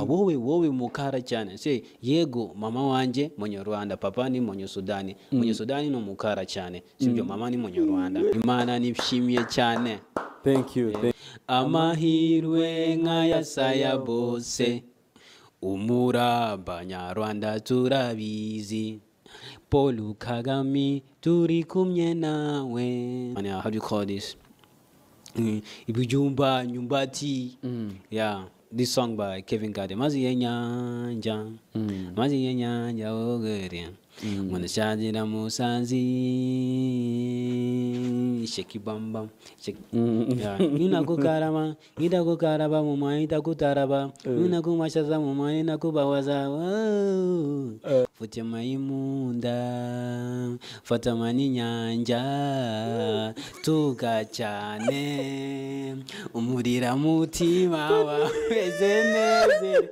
wowe mukara cyane se yego mama wanje Munyarwanda papa ni Munyasudani Munyasudani no mukara cyane sibyo mama ni Munyarwanda Imana nishimiye cyane. Thank you. Amahirwe nk'ayasaya bose umuraba Nyarwanda turabizi Paul Kagame turi kumwe nawe. How do you call this? Ibujumba nyumbati. Yeah, this song by Kevin Gade. Mazi yenyanja ogere. Mwana shadira musanzi sheki bamba sheki. Yeah, ninakukaraba mama itakutaraba ninakumashaza mama ninakubawaza futi mayimunda fatamani nyanja tukacane umurira mutima wa weze neze.